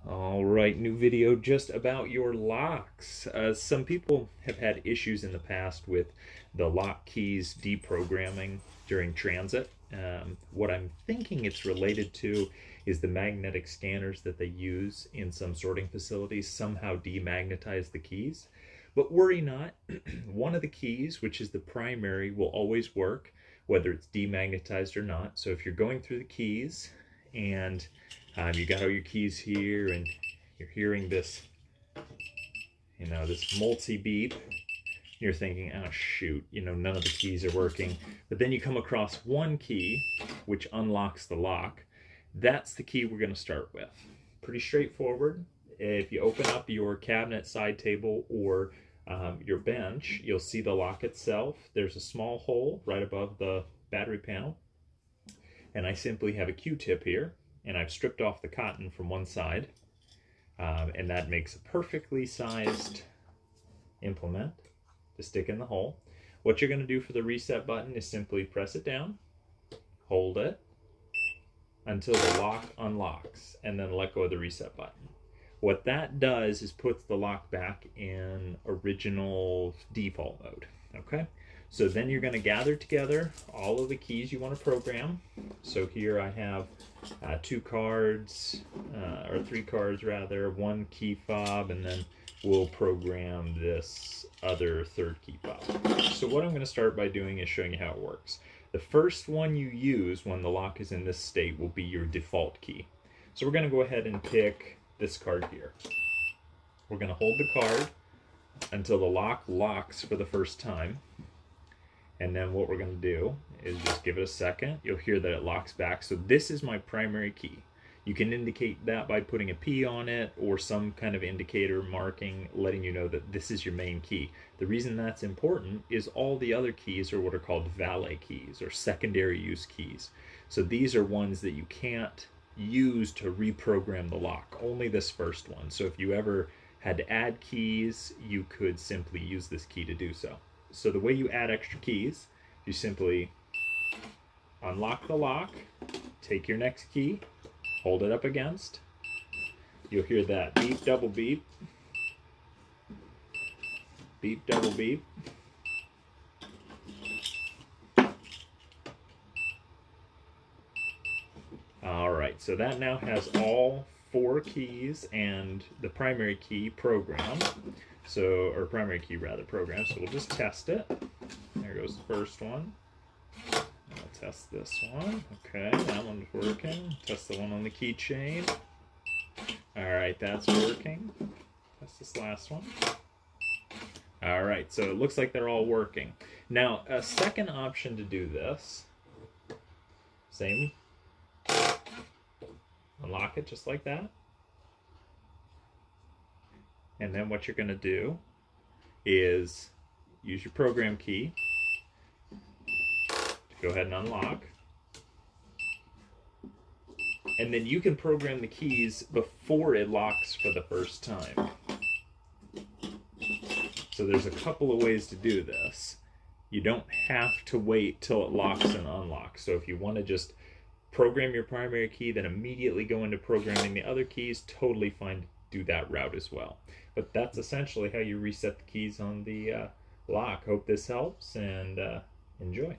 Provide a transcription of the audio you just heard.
All right, new video just about your locks. Some people have had issues in the past with the lock keys deprogramming during transit. What I'm thinking it's related to is the magnetic scanners that they use in some sorting facilities somehow demagnetize the keys. But worry not, one of the keys, which is the primary, will always work, whether it's demagnetized or not. So if you're going through the keys and you got all your keys here and you're hearing this, this multi-beep, you're thinking, oh shoot, none of the keys are working. But then you come across one key, which unlocks the lock. That's the key we're going to start with. Pretty straightforward. If you open up your cabinet, side table, or your bench, you'll see the lock itself. There's a small hole right above the battery panel. And I simply have a Q-tip here, and I've stripped off the cotton from one side. And that makes a perfectly sized implement to stick in the hole. What you're going to do for the reset button is simply press it down, hold it until the lock unlocks, and then let go of the reset button. What that does is puts the lock back in original default mode, okay? So then you're going to gather together all of the keys you want to program. So here I have 2 cards, or 3 cards rather, 1 key fob, and then we'll program this other 3rd key fob. So what I'm going to start by doing is showing you how it works. The first one you use when the lock is in this state will be your default key. So we're going to go ahead and pick this card here. We're going to hold the card until the lock locks for the first time. And then what we're going to do is just give it a second. You'll hear that it locks back. So this is my primary key. You can indicate that by putting a P on it or some kind of indicator marking letting you know that this is your main key. The reason that's important is all the other keys are what are called valet keys or secondary use keys. So these are ones that you can't use to reprogram the lock, only this first one. So if you ever had to add keys, you could simply use this key to do so. So the way you add extra keys, you simply unlock the lock, take your next key, hold it up against. You'll hear that beep, double beep, beep, double beep. All right, so that now has all 4 keys and the primary key programmed. So, or primary key rather, programmed. So we'll just test it. There goes the first one. I'll test this one. Okay, that one's working. Test the one on the keychain. All right, that's working. Test this last one. All right, so it looks like they're all working. Now, a second option to do this, same. Unlock it just like that. And then what you're going to do is use your program key to go ahead and unlock. And then you can program the keys before it locks for the first time. So there's a couple of ways to do this. You don't have to wait till it locks and unlocks. So if you want to just program your primary key, then immediately go into programming the other keys, totally fine to do that route as well. But that's essentially how you reset the keys on the lock. Hope this helps, and enjoy.